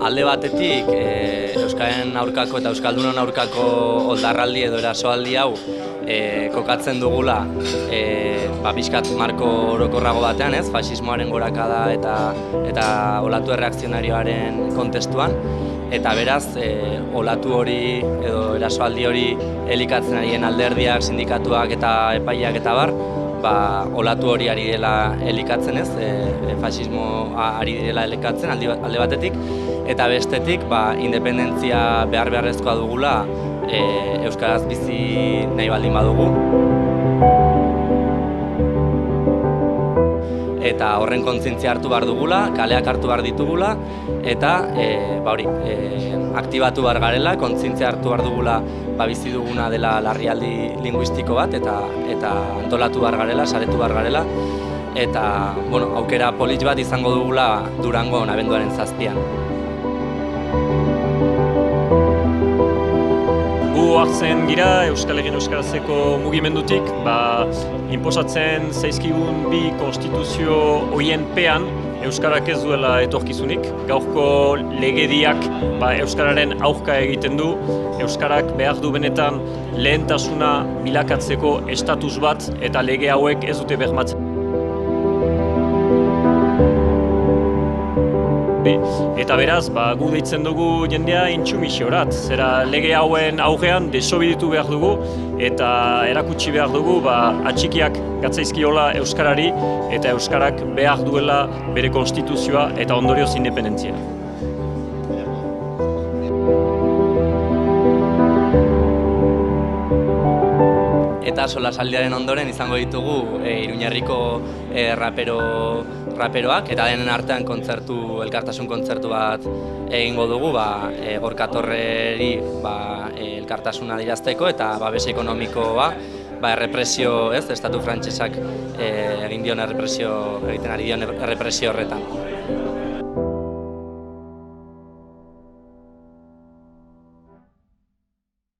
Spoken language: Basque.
alde batetik Euskaren aurkako eta Euskaldunon aurkako oldarraldi edo erasoaldi hau kokatzen dugula pixkat marko orokorrago batean, faxismoaren gorakada eta olatu erreakzionarioaren kontestuan, eta beraz olatu hori edo erasoaldi hori elikatzen arien alderdiak, sindikatuak eta epaileak eta bar, olatu hori ari dela elikatzen faxismo ari dela elikatzen alde batetik, eta bestetik independentzia beharrezkoa dugula euskaraz bizi nahi baldin badugu. Eta horren kontzientzia hartu behar dugula, kaleak hartu behar ditugula, eta aktibatu behar garela, kontzientzia hartu behar dugula bizi duguna dela larrialdi linguistiko bat, eta antolatu behar garela, saretu behar garela, eta aukera polit bat izango dugula Durangon abenduaren 7an. Gu hartzen gira Euskal Herrien Euskarazeko mugimendutik, inposatzen zaizkigun bi konstituzio horien pean Euskarak ez duela etorkizunik. Gaurko legediak Euskararen aurka egiten du, Euskarak behar du benetan lehentasuna bilakatzeko estatus bat eta lege hauek ez dute bermatzen. Eta beraz, gu deitzen dugu jendea intsumisiorat. Zera lege hauen aurrean desobeditu behar dugu eta erakutsi behar dugu atxikiak gatzaizkiola Euskarari eta Euskarak behar duela bere konstituzioa eta ondorioz independentzia. Eta solasaldiaren ondoren izango ditugu Iruñerriko raperoak, eta denen artean elkartasun kontzertu bat egingo dugu, Gorka Torreri elkartasuna adierazteko eta babes ekonomikoa, errepresio, estatu frantsesak egiten ari dion errepresio horretan.